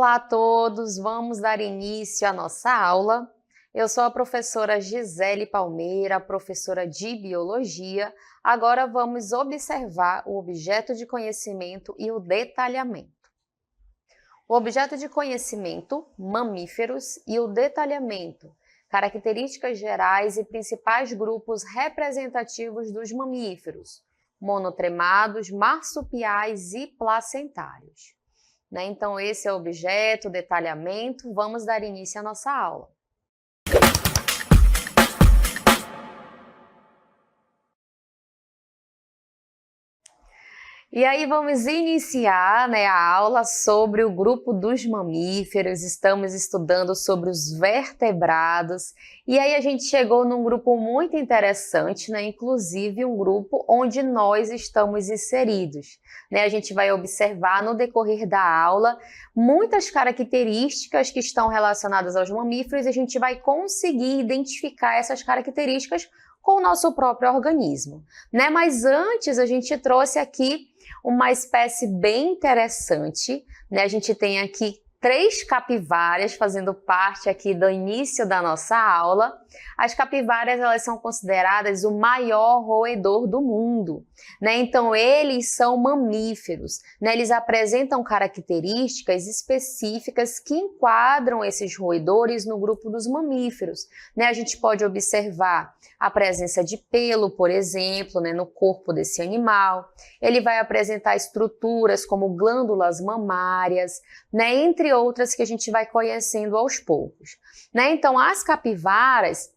Olá a todos, vamos dar início à nossa aula. Eu sou a professora Gisele Palmeira, professora de Biologia. Agora vamos observar o objeto de conhecimento e o detalhamento. O objeto de conhecimento, mamíferos, e o detalhamento, características gerais e principais grupos representativos dos mamíferos, monotremados, marsupiais e placentários. Então, esse é o objeto, detalhamento. Vamos dar início à nossa aula. E aí vamos iniciar a aula sobre o grupo dos mamíferos. Estamos estudando sobre os vertebrados. E aí a gente chegou num grupo muito interessante, inclusive um grupo onde nós estamos inseridos. A gente vai observar no decorrer da aula muitas características que estão relacionadas aos mamíferos e a gente vai conseguir identificar essas características com o nosso próprio organismo. Mas antes a gente trouxe aqui uma espécie bem interessante, A gente tem aqui 3 capivaras fazendo parte aqui do início da nossa aula. As capivaras, elas são consideradas o maior roedor do mundo, Então, eles são mamíferos, Eles apresentam características específicas que enquadram esses roedores no grupo dos mamíferos, A gente pode observar a presença de pelo, por exemplo, no corpo desse animal. Ele vai apresentar estruturas como glândulas mamárias, entre outras que a gente vai conhecendo aos poucos. Então, as capivaras,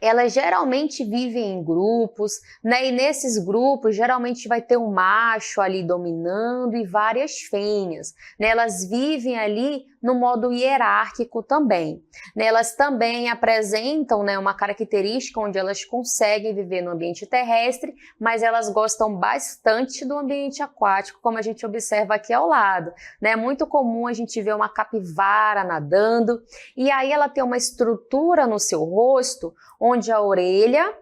elas geralmente vivem em grupos, E nesses grupos geralmente vai ter um macho ali dominando e várias fêmeas, Elas vivem ali no modo hierárquico também, Elas também apresentam, uma característica onde elas conseguem viver no ambiente terrestre, mas elas gostam bastante do ambiente aquático, como a gente observa aqui ao lado, É muito comum a gente ver uma capivara nadando, e aí ela tem uma estrutura no seu rosto, onde a orelha,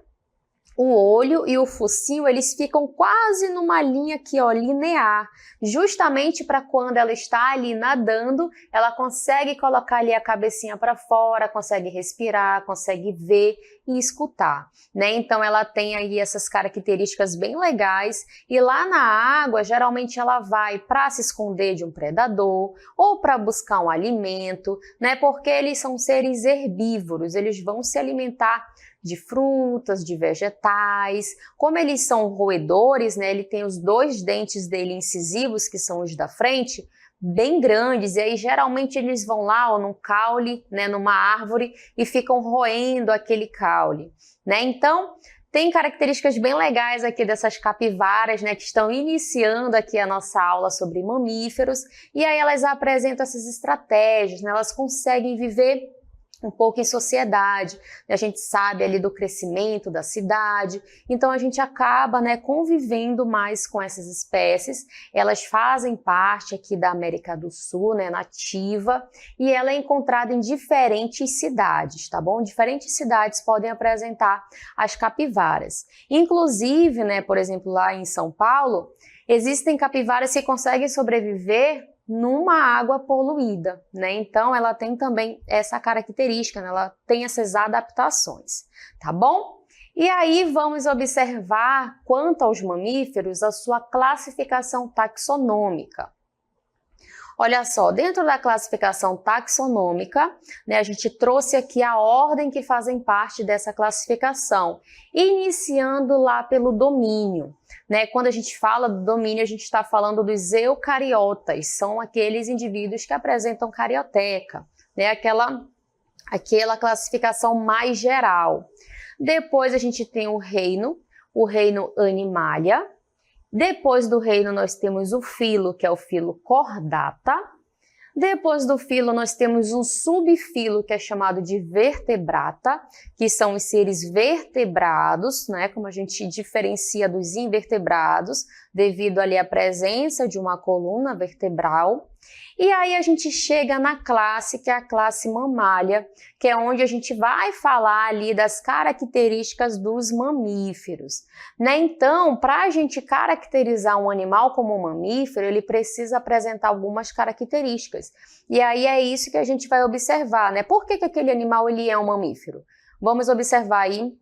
o olho e o focinho, eles ficam quase numa linha aqui, linear, justamente para quando ela está ali nadando, ela consegue colocar ali a cabecinha para fora, consegue respirar, consegue ver e escutar, Então, ela tem aí essas características bem legais, e lá na água, geralmente ela vai para se esconder de um predador ou para buscar um alimento, Porque eles são seres herbívoros, eles vão se alimentar de frutas, de vegetais. Como eles são roedores, ele tem os 2 dentes dele incisivos, que são os da frente, bem grandes, e aí geralmente eles vão lá num caule, numa árvore, e ficam roendo aquele caule, Então, tem características bem legais aqui dessas capivaras, que estão iniciando aqui a nossa aula sobre mamíferos, e aí elas apresentam essas estratégias, Elas conseguem viver um pouco em sociedade, a gente sabe ali do crescimento da cidade, então a gente acaba convivendo mais com essas espécies. Elas fazem parte aqui da América do Sul, nativa, e ela é encontrada em diferentes cidades, tá bom? Diferentes cidades podem apresentar as capivaras. Inclusive, por exemplo, lá em São Paulo, existem capivaras que conseguem sobreviver numa água poluída, Então, ela tem também essa característica, Ela tem essas adaptações, tá bom? E aí, vamos observar, quanto aos mamíferos, a sua classificação taxonômica. Olha só, dentro da classificação taxonômica, a gente trouxe aqui a ordem que fazem parte dessa classificação, iniciando lá pelo domínio. Quando a gente fala do domínio, a gente está falando dos eucariotas, são aqueles indivíduos que apresentam carioteca, aquela classificação mais geral. Depois a gente tem o reino Animalia. Depois do reino nós temos o filo, que é o filo Chordata. Depois do filo nós temos um subfilo, que é chamado de Vertebrata, que são os seres vertebrados, Como a gente diferencia dos invertebrados. devido ali à presença de uma coluna vertebral. E aí a gente chega na classe, que é a classe mamália, que é onde a gente vai falar ali das características dos mamíferos, né? Então, para a gente caracterizar um animal como um mamífero, ele precisa apresentar algumas características. E aí é isso que a gente vai observar, né? Por que aquele animal ele é um mamífero? Vamos observar aí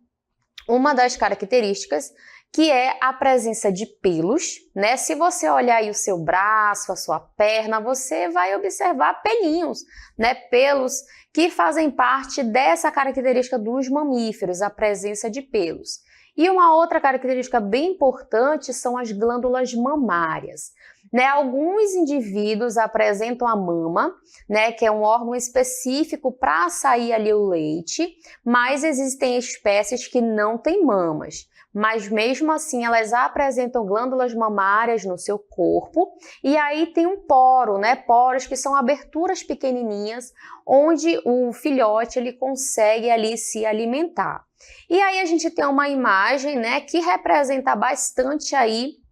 uma das características, que é a presença de pelos, né? Se você olhar aí o seu braço, a sua perna, você vai observar pelinhos, né? Pelos que fazem parte dessa característica dos mamíferos, a presença de pelos. E uma outra característica bem importante são as glândulas mamárias. Né, alguns indivíduos apresentam a mama, né, que é um órgão específico para sair ali o leite, mas existem espécies que não têm mamas. Mas mesmo assim elas apresentam glândulas mamárias no seu corpo, e aí tem um poro, né? Poros que são aberturas pequenininhas onde o filhote ele consegue ali se alimentar. E aí a gente tem uma imagem, né, que representa bastante aí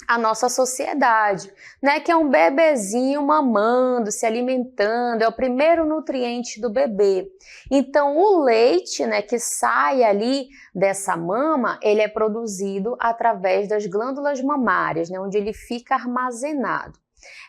a nossa sociedade, né, que é um bebezinho mamando, se alimentando, é o primeiro nutriente do bebê. Então, o leite, né, que sai ali dessa mama, ele é produzido através das glândulas mamárias, né, onde ele fica armazenado.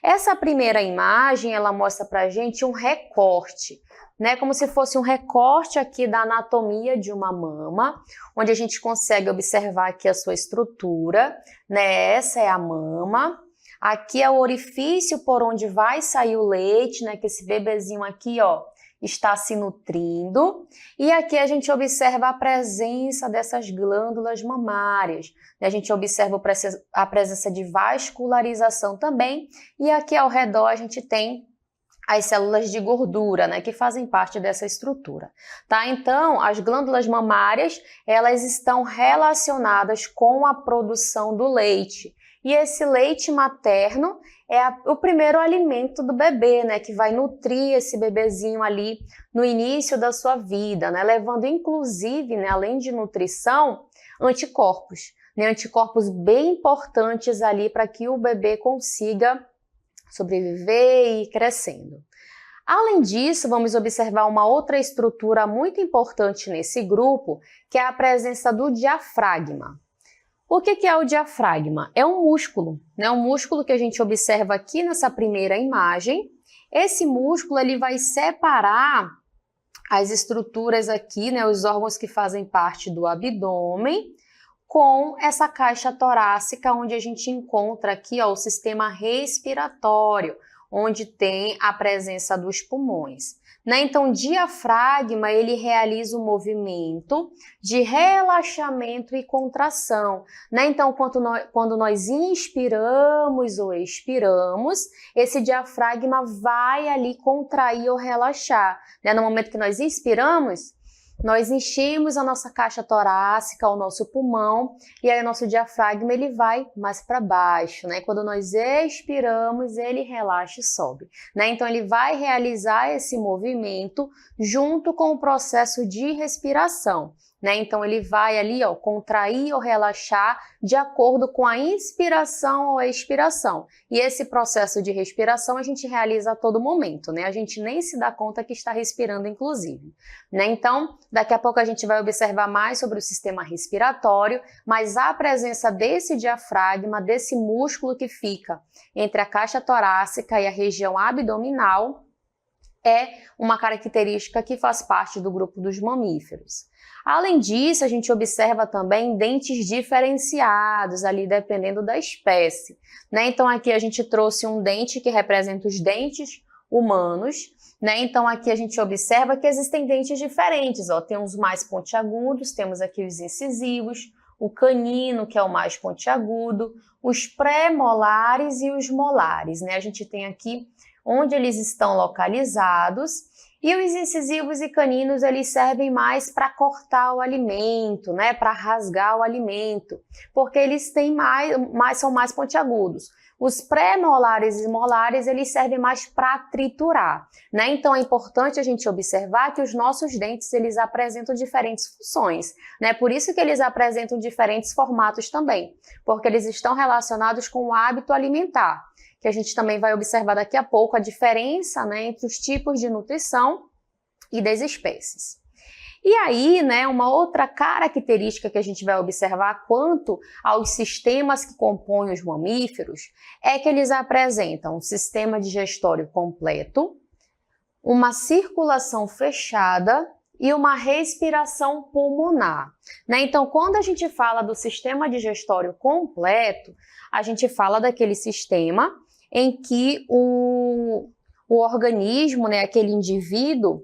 Essa primeira imagem, ela mostra pra gente um recorte, né, como se fosse um recorte aqui da anatomia de uma mama, onde a gente consegue observar aqui a sua estrutura, né, essa é a mama, aqui é o orifício por onde vai sair o leite, né, que esse bebezinho aqui, ó, está se nutrindo, e aqui a gente observa a presença dessas glândulas mamárias, a gente observa a presença de vascularização também, e aqui ao redor a gente tem as células de gordura, né, que fazem parte dessa estrutura, tá? Então, as glândulas mamárias, elas estão relacionadas com a produção do leite. E esse leite materno é o primeiro alimento do bebê, né, que vai nutrir esse bebezinho ali no início da sua vida, né, levando inclusive, né, além de nutrição, anticorpos, né, anticorpos bem importantes ali para que o bebê consiga sobreviver e ir crescendo. Além disso, vamos observar uma outra estrutura muito importante nesse grupo, que é a presença do diafragma. O que é o diafragma? É um músculo, né? Um músculo que a gente observa aqui nessa primeira imagem. Esse músculo ele vai separar as estruturas aqui, né? Os órgãos que fazem parte do abdômen, com essa caixa torácica, onde a gente encontra aqui, ó, o sistema respiratório, onde tem a presença dos pulmões. Né? Então, o diafragma, ele realiza o movimento de relaxamento e contração. Né? Então, quando nós inspiramos ou expiramos, esse diafragma vai ali contrair ou relaxar. Né? No momento que nós inspiramos, nós enchemos a nossa caixa torácica, o nosso pulmão, e aí o nosso diafragma ele vai mais para baixo, né? Quando nós expiramos, ele relaxa e sobe, né? Então ele vai realizar esse movimento junto com o processo de respiração, né? Então ele vai ali, ó, contrair ou relaxar de acordo com a inspiração ou a expiração. E esse processo de respiração a gente realiza a todo momento, né? A gente nem se dá conta que está respirando, inclusive, né? Então, daqui a pouco a gente vai observar mais sobre o sistema respiratório, mas a presença desse diafragma, desse músculo que fica entre a caixa torácica e a região abdominal, é uma característica que faz parte do grupo dos mamíferos. Além disso, a gente observa também dentes diferenciados ali, dependendo da espécie, né? Então, aqui a gente trouxe um dente que representa os dentes humanos, né? Então, aqui a gente observa que existem dentes diferentes, ó. Tem os mais pontiagudos, temos aqui os incisivos, o canino, que é o mais pontiagudo, os pré-molares e os molares, né? A gente tem aqui onde eles estão localizados. E os incisivos e caninos, eles servem mais para cortar o alimento, né? Para rasgar o alimento, porque eles têm são mais pontiagudos. Os pré-molares e molares, eles servem mais para triturar, né? Então é importante a gente observar que os nossos dentes, eles apresentam diferentes funções, né? Por isso que eles apresentam diferentes formatos também, porque eles estão relacionados com o hábito alimentar, que a gente também vai observar daqui a pouco a diferença, né, entre os tipos de nutrição e das espécies. E aí, né, uma outra característica que a gente vai observar quanto aos sistemas que compõem os mamíferos é que eles apresentam um sistema digestório completo, uma circulação fechada e uma respiração pulmonar, né? Então, quando a gente fala do sistema digestório completo, a gente fala daquele sistema em que o organismo, né, aquele indivíduo,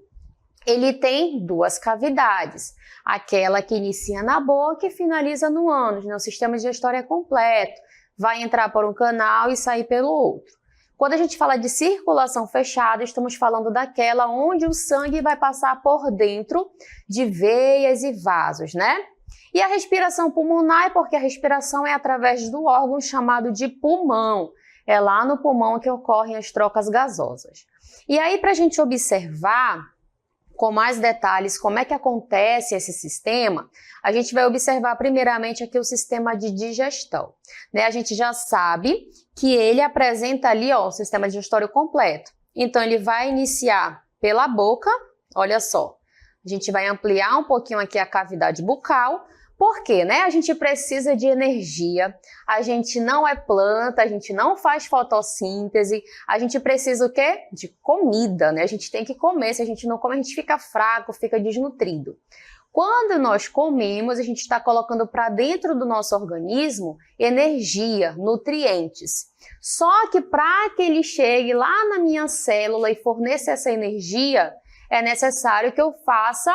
ele tem duas cavidades, aquela que inicia na boca e finaliza no ânus, né? O sistema digestório é completo, vai entrar por um canal e sair pelo outro. Quando a gente fala de circulação fechada, estamos falando daquela onde o sangue vai passar por dentro de veias e vasos, né? E a respiração pulmonar é porque a respiração é através do órgão chamado de pulmão. É lá no pulmão que ocorrem as trocas gasosas. E aí, para a gente observar com mais detalhes como é que acontece esse sistema, a gente vai observar primeiramente aqui o sistema de digestão, né? A gente já sabe que ele apresenta ali, ó, o sistema digestório completo. Então, ele vai iniciar pela boca, olha só, a gente vai ampliar um pouquinho aqui a cavidade bucal, porque, né, a gente precisa de energia, a gente não é planta, a gente não faz fotossíntese, a gente precisa o quê? De comida, né? A gente tem que comer, se a gente não come, a gente fica fraco, fica desnutrido. Quando nós comemos, a gente está colocando para dentro do nosso organismo energia, nutrientes. Só que para que ele chegue lá na minha célula e forneça essa energia, é necessário que eu faça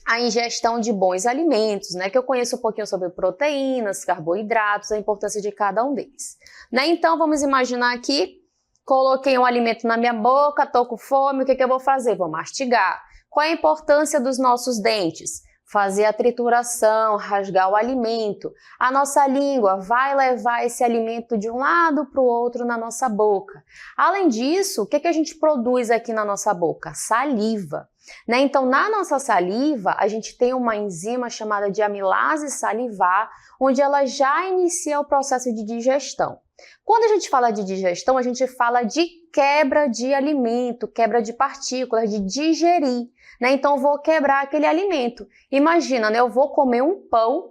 a ingestão de bons alimentos, né? Que eu conheço um pouquinho sobre proteínas, carboidratos, a importância de cada um deles, né? Então, vamos imaginar aqui, coloquei um alimento na minha boca, tô com fome, o que eu vou fazer? Vou mastigar. Qual é a importância dos nossos dentes? Fazer a trituração, rasgar o alimento. A nossa língua vai levar esse alimento de um lado para o outro na nossa boca. Além disso, o que a gente produz aqui na nossa boca? Saliva, né? Então, na nossa saliva, a gente tem uma enzima chamada de amilase salivar, onde ela já inicia o processo de digestão. Quando a gente fala de digestão, a gente fala de quebra de alimento, quebra de partículas, de digerir, né? Então, eu vou quebrar aquele alimento. Imagina, né? Eu vou comer um pão,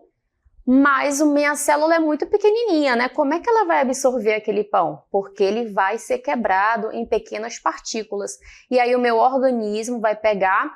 mas a minha célula é muito pequenininha, né? Como é que ela vai absorver aquele pão? Porque ele vai ser quebrado em pequenas partículas. E aí o meu organismo vai pegar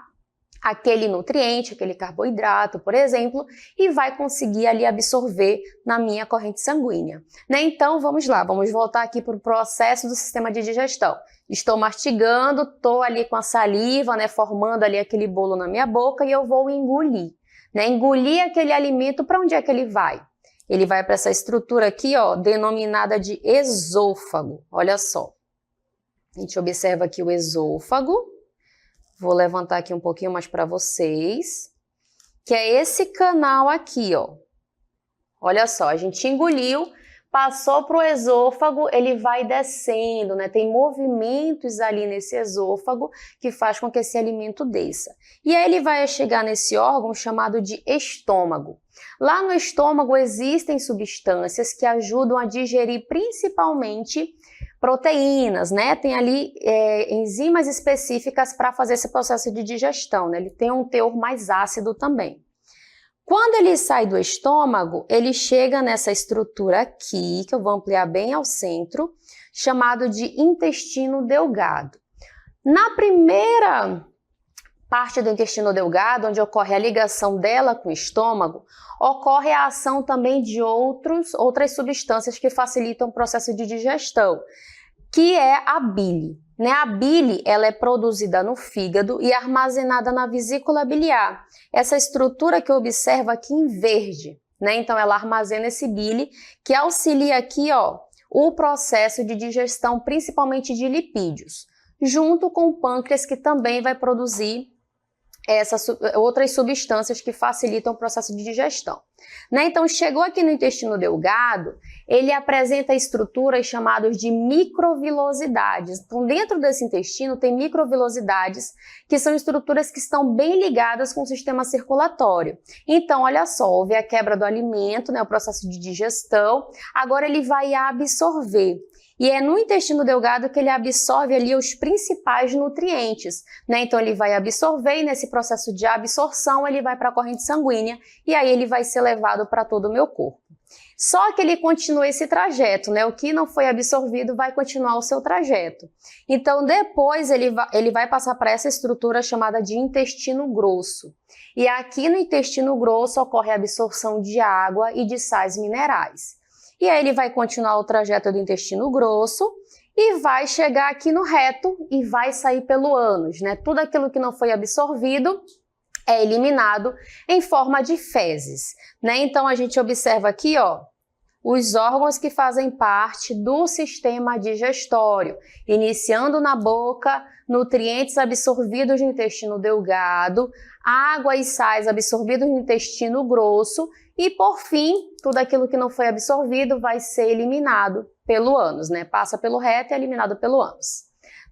aquele nutriente, aquele carboidrato, por exemplo, e vai conseguir ali absorver na minha corrente sanguínea, né? Então, vamos lá, vamos voltar aqui para o processo do sistema de digestão. Estou mastigando, estou ali com a saliva, né, formando ali aquele bolo na minha boca e eu vou engolir, né? Engolir aquele alimento, para onde é que ele vai? Ele vai para essa estrutura aqui, ó, denominada de esôfago. Olha só. A gente observa aqui o esôfago. Vou levantar aqui um pouquinho mais para vocês, que é esse canal aqui, ó. Olha só, a gente engoliu, passou para o esôfago, ele vai descendo, né? Tem movimentos ali nesse esôfago que faz com que esse alimento desça. E aí ele vai chegar nesse órgão chamado de estômago. Lá no estômago existem substâncias que ajudam a digerir principalmente proteínas, né? Tem ali enzimas específicas para fazer esse processo de digestão, né? Ele tem um teor mais ácido também. Quando ele sai do estômago, ele chega nessa estrutura aqui, que eu vou ampliar bem ao centro, chamado de intestino delgado. Na primeira parte do intestino delgado, onde ocorre a ligação dela com o estômago, ocorre a ação também de outras substâncias que facilitam o processo de digestão, que é a bile, né? A bile, ela é produzida no fígado e armazenada na vesícula biliar. Essa estrutura que eu observo aqui em verde, né? Então, ela armazena esse bile que auxilia aqui, ó, o processo de digestão, principalmente de lipídios, junto com o pâncreas, que também vai produzir outras substâncias que facilitam o processo de digestão. Né? Então, chegou aqui no intestino delgado, ele apresenta estruturas chamadas de microvilosidades. Então, dentro desse intestino tem microvilosidades, que são estruturas que estão bem ligadas com o sistema circulatório. Então, olha só, houve a quebra do alimento, né, o processo de digestão, agora ele vai absorver. E é no intestino delgado que ele absorve ali os principais nutrientes, né? Então ele vai absorver e nesse processo de absorção ele vai para a corrente sanguínea e aí ele vai ser levado para todo o meu corpo. Só que ele continua esse trajeto, né? O que não foi absorvido vai continuar o seu trajeto. Então depois ele vai passar para essa estrutura chamada de intestino grosso. E aqui no intestino grosso ocorre a absorção de água e de sais minerais. E aí ele vai continuar o trajeto do intestino grosso e vai chegar aqui no reto e vai sair pelo ânus, né? Tudo aquilo que não foi absorvido é eliminado em forma de fezes, né? Então a gente observa aqui, ó, os órgãos que fazem parte do sistema digestório, iniciando na boca, nutrientes absorvidos no intestino delgado, água e sais absorvidos no intestino grosso e, por fim, tudo aquilo que não foi absorvido vai ser eliminado pelo ânus, né? Passa pelo reto e é eliminado pelo ânus.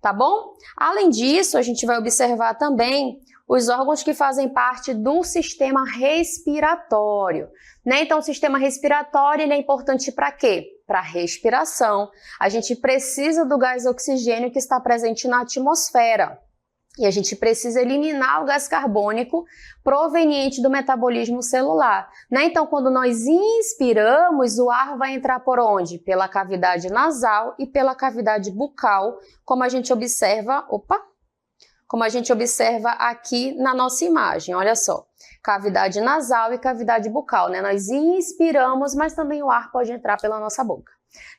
Tá bom? Além disso, a gente vai observar também os órgãos que fazem parte do sistema respiratório, né? Então, o sistema respiratório ele é importante para quê? Para a respiração. A gente precisa do gás oxigênio que está presente na atmosfera. E a gente precisa eliminar o gás carbônico proveniente do metabolismo celular, né? Então, quando nós inspiramos, o ar vai entrar por onde? Pela cavidade nasal e pela cavidade bucal, como a gente observa, como a gente observa aqui na nossa imagem, olha só. Cavidade nasal e cavidade bucal, né? Nós inspiramos, mas também o ar pode entrar pela nossa boca,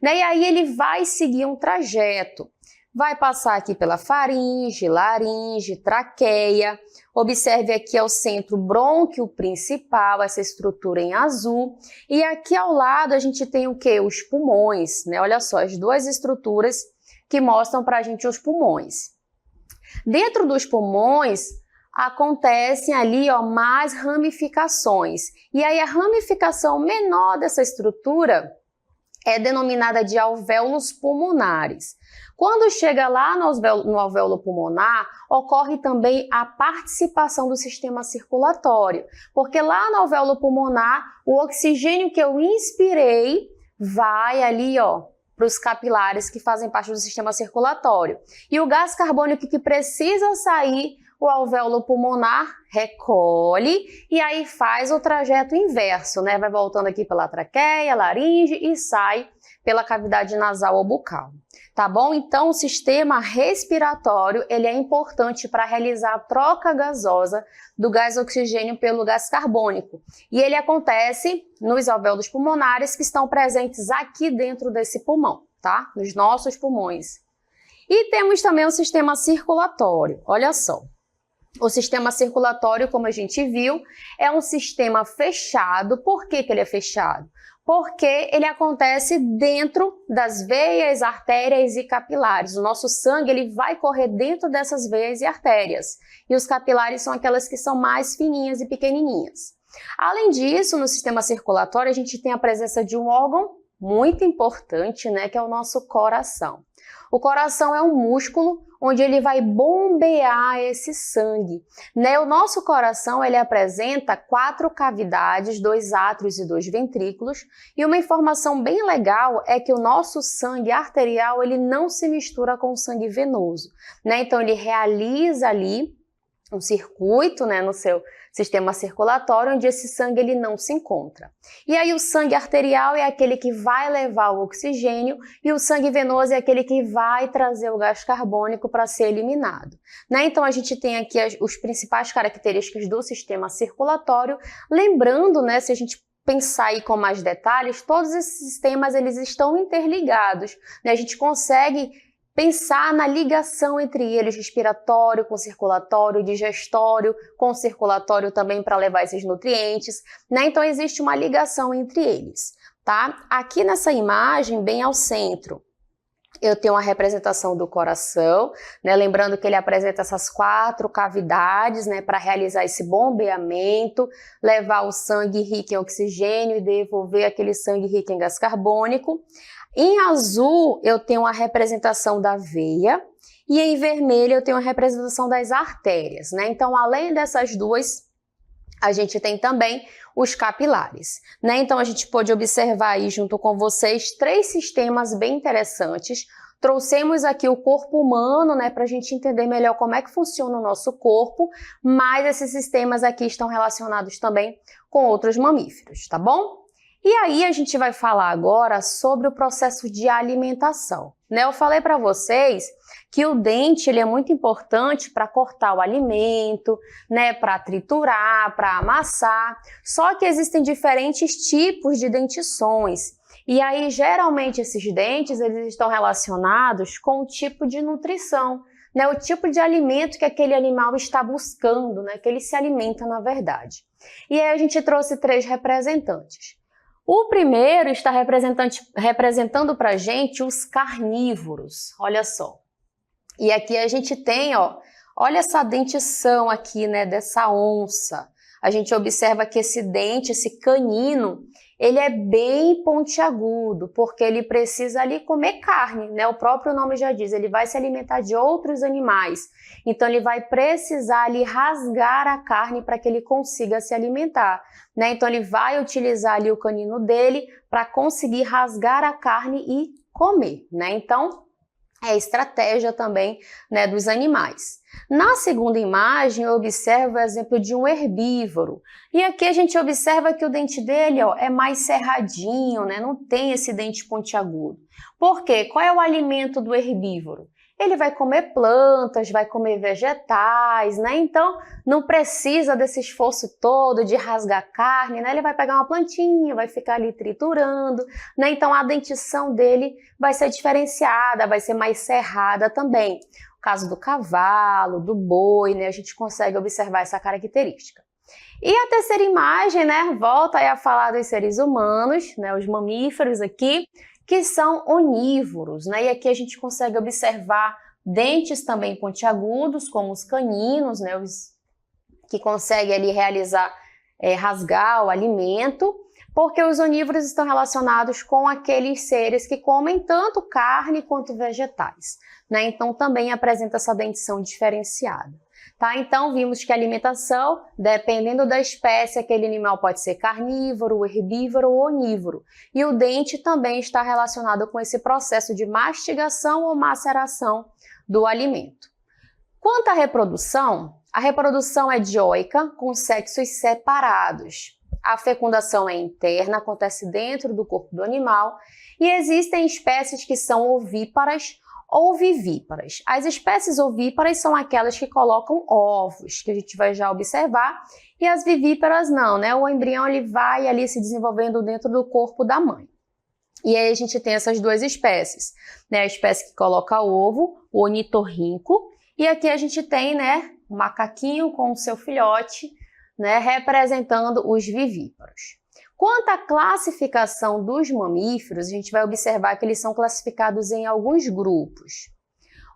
né? E aí ele vai seguir um trajeto. Vai passar aqui pela faringe, laringe, traqueia. Observe aqui ao centro brônquio principal, essa estrutura em azul. E aqui ao lado a gente tem o quê? Os pulmões, né? Olha só, as duas estruturas que mostram para a gente os pulmões. Dentro dos pulmões acontecem ali, ó, mais ramificações. E aí a ramificação menor dessa estrutura é denominada de alvéolos pulmonares. Quando chega lá no alvéolo pulmonar, ocorre também a participação do sistema circulatório, porque lá no alvéolo pulmonar, o oxigênio que eu inspirei vai ali, ó, para os capilares que fazem parte do sistema circulatório. E o gás carbônico que precisa sair, o alvéolo pulmonar recolhe e aí faz o trajeto inverso, né? Vai voltando aqui pela traqueia, laringe e sai pela cavidade nasal ou bucal. Tá bom? Então, o sistema respiratório, ele é importante para realizar a troca gasosa do gás oxigênio pelo gás carbônico. E ele acontece nos alvéolos pulmonares que estão presentes aqui dentro desse pulmão, tá? Nos nossos pulmões. E temos também o sistema circulatório. Olha só. O sistema circulatório, como a gente viu, é um sistema fechado. Por que ele é fechado? Porque ele acontece dentro das veias, artérias e capilares. O nosso sangue ele vai correr dentro dessas veias e artérias. E os capilares são aquelas que são mais fininhas e pequenininhas. Além disso, no sistema circulatório, a gente tem a presença de um órgão muito importante, né, que é o nosso coração. O coração é um músculo onde ele vai bombear esse sangue, né? O nosso coração ele apresenta 4 cavidades, 2 átrios e 2 ventrículos, e uma informação bem legal é que o nosso sangue arterial ele não se mistura com o sangue venoso, né? Então ele realiza ali um circuito, né, no seu sistema circulatório, onde esse sangue ele não se encontra. E aí o sangue arterial é aquele que vai levar o oxigênio e o sangue venoso é aquele que vai trazer o gás carbônico para ser eliminado, né? Então a gente tem aqui as principais características do sistema circulatório, lembrando, né, se a gente pensar aí com mais detalhes, todos esses sistemas eles estão interligados, né? A gente consegue pensar na ligação entre eles, respiratório com circulatório, digestório com circulatório também para levar esses nutrientes, né? Então existe uma ligação entre eles, tá? Aqui nessa imagem, bem ao centro, Eu tenho uma representação do coração, né? Lembrando que ele apresenta essas 4 cavidades, né? Para realizar esse bombeamento, levar o sangue rico em oxigênio e devolver aquele sangue rico em gás carbônico. Em azul, eu tenho a representação da veia e em vermelho eu tenho a representação das artérias, né? Então, além dessas duas, a gente tem também os capilares, né? Então, a gente pôde observar aí junto com vocês 3 sistemas bem interessantes. Trouxemos aqui o corpo humano, né, para a gente entender melhor como é que funciona o nosso corpo, mas esses sistemas aqui estão relacionados também com outros mamíferos, tá bom? E aí a gente vai falar agora sobre o processo de alimentação, né? Eu falei para vocês que o dente ele é muito importante para cortar o alimento, né? Para triturar, para amassar. Só que existem diferentes tipos de dentições. E aí geralmente esses dentes eles estão relacionados com o tipo de nutrição, né? O tipo de alimento que aquele animal está buscando, né? Que ele se alimenta na verdade. E aí a gente trouxe 3 representantes. O primeiro está representando para a gente os carnívoros, olha só. E aqui a gente tem, ó, olha essa dentição aqui, né, dessa onça. A gente observa que esse dente, esse canino, ele é bem pontiagudo, porque ele precisa ali comer carne, né? O próprio nome já diz, ele vai se alimentar de outros animais. Então, ele vai precisar ali rasgar a carne para que ele consiga se alimentar, né? Então, ele vai utilizar ali o canino dele para conseguir rasgar a carne e comer, né? Então, é estratégia também, né, dos animais. Na segunda imagem, eu observo o exemplo de um herbívoro. E aqui a gente observa que o dente dele, ó, é mais cerradinho, né? Não tem esse dente pontiagudo. Por quê? Qual é o alimento do herbívoro? Ele vai comer plantas, vai comer vegetais, né? Então, não precisa desse esforço todo de rasgar carne, né? Ele vai pegar uma plantinha, vai ficar ali triturando, né? Então, a dentição dele vai ser diferenciada, vai ser mais cerrada também. No caso do cavalo, do boi, né? A gente consegue observar essa característica. E a terceira imagem, né? Volta aí a falar dos seres humanos, né? Os mamíferos aqui, que são onívoros, né? E aqui a gente consegue observar dentes também pontiagudos, como os caninos, né? Os que conseguem ali realizar, rasgar o alimento, porque os onívoros estão relacionados com aqueles seres que comem tanto carne quanto vegetais, né? Então também apresenta essa dentição diferenciada. Tá? Então, vimos que a alimentação, dependendo da espécie, aquele animal pode ser carnívoro, herbívoro ou onívoro. E o dente também está relacionado com esse processo de mastigação ou maceração do alimento. Quanto à reprodução, a reprodução é dioica, com sexos separados. A fecundação é interna, acontece dentro do corpo do animal, e existem espécies que são ovíparas ou vivíparas. As espécies ovíparas são aquelas que colocam ovos, que a gente vai já observar, e as vivíparas não, né? O embrião ele vai ali se desenvolvendo dentro do corpo da mãe. E aí a gente tem essas 2 espécies, né? A espécie que coloca ovo, o onitorrinco, e aqui a gente tem, né, o macaquinho com o seu filhote, né, representando os vivíparos. Quanto à classificação dos mamíferos, a gente vai observar que eles são classificados em alguns grupos.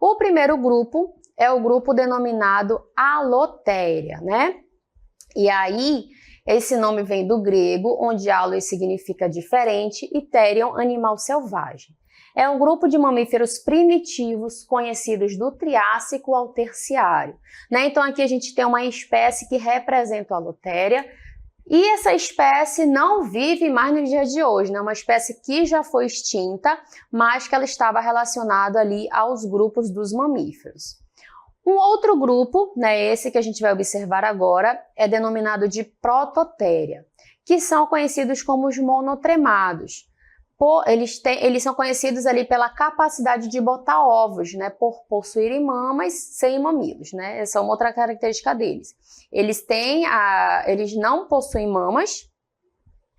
O primeiro grupo é o grupo denominado Alotéria, né? E aí, esse nome vem do grego, onde alos significa diferente e therion, animal selvagem. É um grupo de mamíferos primitivos conhecidos do Triássico ao Terciário, né? Então, aqui a gente tem uma espécie que representa a Alotéria, e essa espécie não vive mais nos dias de hoje, né? Uma espécie que já foi extinta, mas que ela estava relacionada ali aos grupos dos mamíferos. Um outro grupo, né, esse que a gente vai observar agora, é denominado de Prototéria, que são conhecidos como os monotremados. Eles são conhecidos ali pela capacidade de botar ovos, né, por possuírem mamas sem mamilos, né? Essa é uma outra característica deles. Eles não possuem mamas,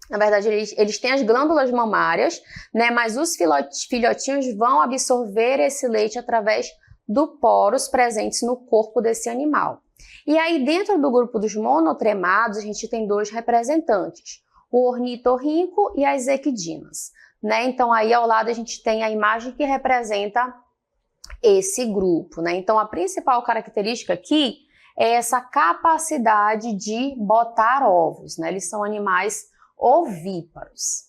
na verdade eles têm as glândulas mamárias, né, mas os filhotinhos vão absorver esse leite através dos poros presentes no corpo desse animal. E aí dentro do grupo dos monotremados a gente tem 2 representantes, o ornitorrinco e as equidinas. né? Então aí ao lado a gente tem a imagem que representa esse grupo, né? Então a principal característica aqui é essa capacidade de botar ovos, né? Eles são animais ovíparos.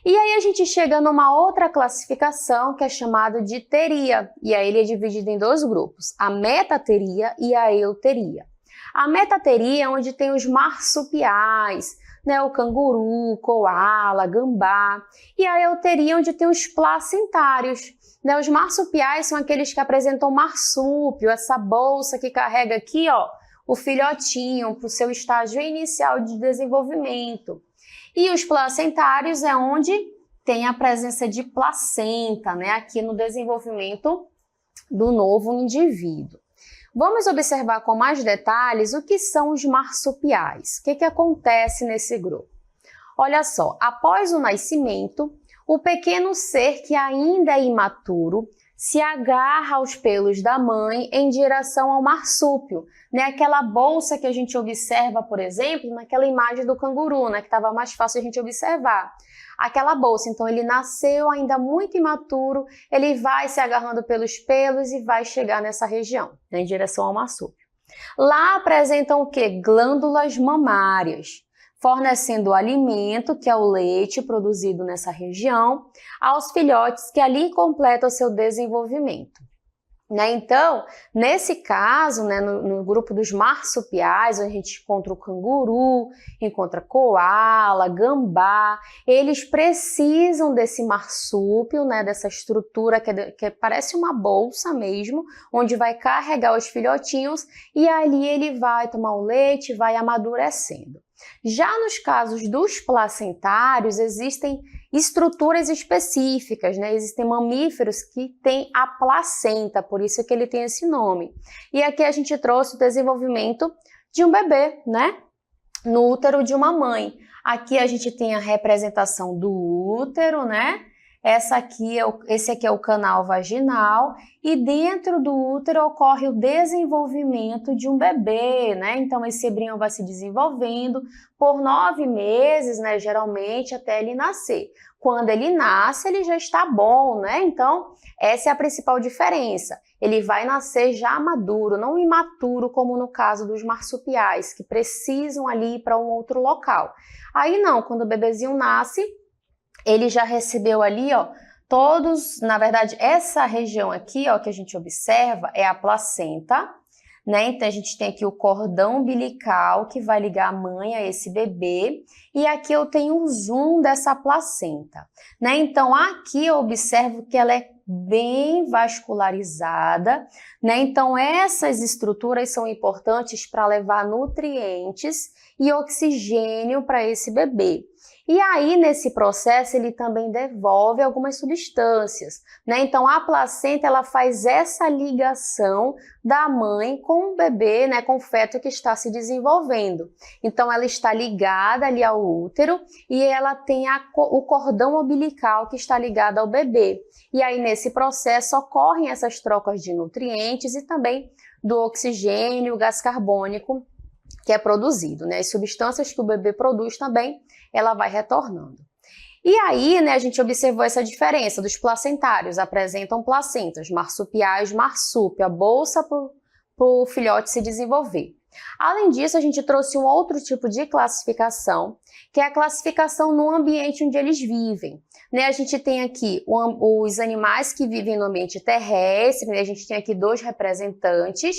E aí a gente chega numa outra classificação que é chamada de teria, e aí ele é dividido em dois grupos, a metateria e a euteria. A metateria é onde tem os marsupiais, né, o canguru, coala, gambá, e a euteria onde tem os placentários. Né, os marsupiais são aqueles que apresentam marsúpio, essa bolsa que carrega aqui, ó, o filhotinho para o seu estágio inicial de desenvolvimento. E os placentários é onde tem a presença de placenta, né, aqui no desenvolvimento do novo indivíduo. Vamos observar com mais detalhes o que são os marsupiais. O que acontece nesse grupo? Olha só, após o nascimento, o pequeno ser que ainda é imaturo se agarra aos pelos da mãe em direção ao marsúpio, né? Aquela bolsa que a gente observa, por exemplo, naquela imagem do canguru, né? Que estava mais fácil a gente observar. Aquela bolsa, então ele nasceu ainda muito imaturo, ele vai se agarrando pelos pelos e vai chegar nessa região, né? Em direção ao marsúpio. Lá apresentam o quê? Glândulas mamárias, fornecendo o alimento, que é o leite produzido nessa região, aos filhotes que ali completam o seu desenvolvimento. Né? Então, nesse caso, né, no grupo dos marsupiais, a gente encontra o canguru, encontra coala, gambá, eles precisam desse marsúpio, né, dessa estrutura que parece uma bolsa mesmo, onde vai carregar os filhotinhos e ali ele vai tomar o leite e vai amadurecendo. Já nos casos dos placentários, existem estruturas específicas, né? Existem mamíferos que têm a placenta, por isso que ele tem esse nome. E aqui a gente trouxe o desenvolvimento de um bebê, né? No útero de uma mãe. Aqui a gente tem a representação do útero, né? Esse aqui é o canal vaginal e dentro do útero ocorre o desenvolvimento de um bebê, né? Então esse embrião vai se desenvolvendo por 9 meses, né? Geralmente até ele nascer. Quando ele nasce, ele já está bom, né? Então essa é a principal diferença. Ele vai nascer já maduro, não imaturo como no caso dos marsupiais, que precisam ali ir para um outro local. Aí não, quando o bebezinho nasce, ele já recebeu ali, ó, todos, na verdade, essa região aqui, ó, que a gente observa é a placenta, né? Então a gente tem aqui o cordão umbilical que vai ligar a mãe a esse bebê, e aqui eu tenho um zoom dessa placenta, né? Então aqui eu observo que ela é bem vascularizada, né? Então essas estruturas são importantes para levar nutrientes e oxigênio para esse bebê. E aí, nesse processo, ele também devolve algumas substâncias, né? Então, a placenta, ela faz essa ligação da mãe com o bebê, né? Com o feto que está se desenvolvendo. Então, ela está ligada ali ao útero e ela tem o cordão umbilical que está ligado ao bebê. E aí, nesse processo, ocorrem essas trocas de nutrientes e também do oxigênio, o gás carbônico que é produzido, né? As substâncias que o bebê produz também, ela vai retornando. E aí, né, a gente observou essa diferença dos placentários, apresentam placentas, marsupiais, marsúpio, a bolsa para o filhote se desenvolver. Além disso, a gente trouxe um outro tipo de classificação, que é a classificação no ambiente onde eles vivem. Né, a gente tem aqui os animais que vivem no ambiente terrestre, né, a gente tem aqui 2 representantes,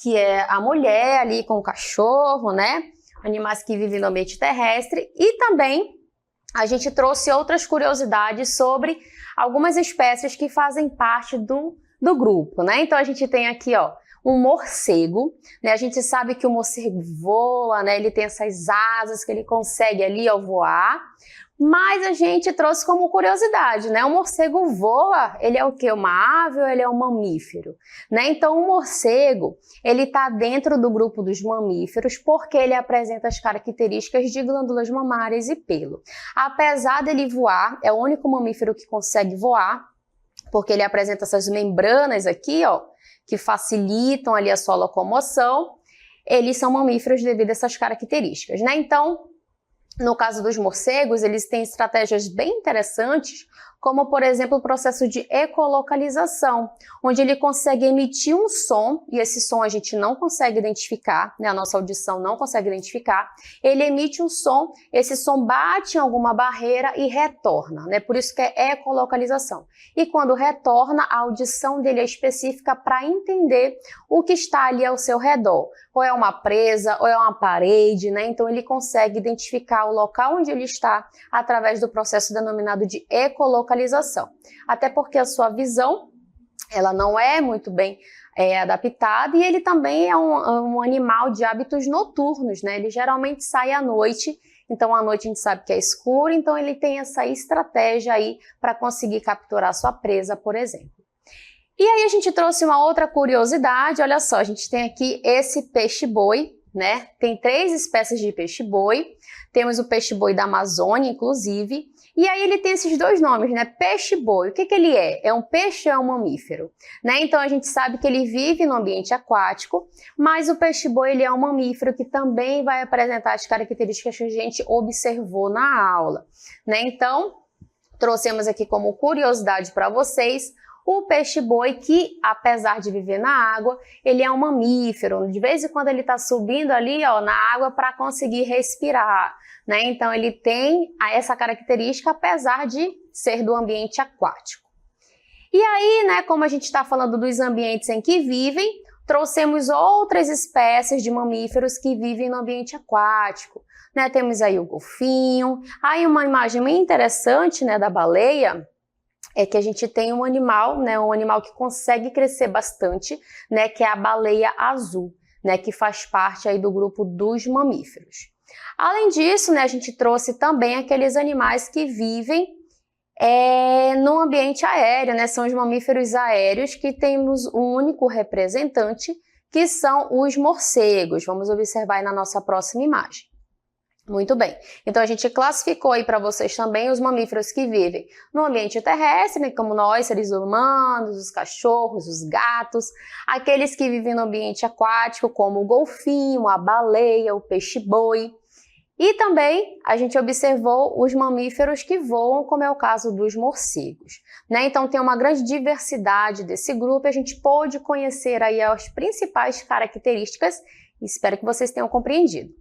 que é a mulher ali com o cachorro, né? Animais que vivem no ambiente terrestre, e também a gente trouxe outras curiosidades sobre algumas espécies que fazem parte do grupo, né? Então a gente tem aqui, ó, um morcego, né? A gente sabe que o morcego voa, né? Ele tem essas asas que ele consegue ali, ó, voar. Mas a gente trouxe como curiosidade, né? O morcego voa, ele é o quê? Uma ave ou ele é um mamífero? Né? Então, o morcego, ele está dentro do grupo dos mamíferos porque ele apresenta as características de glândulas mamárias e pelo. Apesar dele voar, é o único mamífero que consegue voar, porque ele apresenta essas membranas aqui, ó, que facilitam ali a sua locomoção. Eles são mamíferos devido a essas características, né? Então, No caso dos morcegos, eles têm estratégias bem interessantes, como, por exemplo, o processo de ecolocalização, onde ele consegue emitir um som, e esse som a gente não consegue identificar, né? A nossa audição não consegue identificar. Ele emite um som, esse som bate em alguma barreira e retorna, né? Por isso que é ecolocalização. E quando retorna, a audição dele é específica para entender o que está ali ao seu redor. Ou é uma presa, ou é uma parede, né? Então ele consegue identificar o local onde ele está através do processo denominado de ecolocalização. Até porque a sua visão, ela não é muito bem adaptada, e ele também é um animal de hábitos noturnos, né? Ele geralmente sai à noite, então à noite a gente sabe que é escuro, então ele tem essa estratégia aí para conseguir capturar sua presa, por exemplo. E aí a gente trouxe uma outra curiosidade, olha só, a gente tem aqui esse peixe-boi, né? Tem 3 espécies de peixe-boi, temos o peixe-boi da Amazônia, inclusive, e aí ele tem esses 2 nomes, né? Peixe-boi, o que que ele é? É um peixe ou é um mamífero? Né? Então a gente sabe que ele vive no ambiente aquático, mas o peixe-boi ele é um mamífero que também vai apresentar as características que a gente observou na aula, né? Então, trouxemos aqui como curiosidade para vocês o peixe-boi, que apesar de viver na água, ele é um mamífero. De vez em quando ele está subindo ali, ó, na água para conseguir respirar, né? Então ele tem essa característica apesar de ser do ambiente aquático. E aí, né, como a gente está falando dos ambientes em que vivem, trouxemos outras espécies de mamíferos que vivem no ambiente aquático, né? Temos aí o golfinho. Aí uma imagem bem interessante, né, da baleia, é que a gente tem um animal, né, um animal que consegue crescer bastante, né, que é a baleia azul, né, que faz parte aí do grupo dos mamíferos. Além disso, né, a gente trouxe também aqueles animais que vivem no ambiente aéreo, né, são os mamíferos aéreos, que temos um único representante, que são os morcegos. Vamos observar aí na nossa próxima imagem. Muito bem, então a gente classificou aí para vocês também os mamíferos que vivem no ambiente terrestre, né, como nós, seres humanos, os cachorros, os gatos, aqueles que vivem no ambiente aquático, como o golfinho, a baleia, o peixe-boi. E também a gente observou os mamíferos que voam, como é o caso dos morcegos, né? Então tem uma grande diversidade desse grupo e a gente pôde conhecer aí as principais características. Espero que vocês tenham compreendido.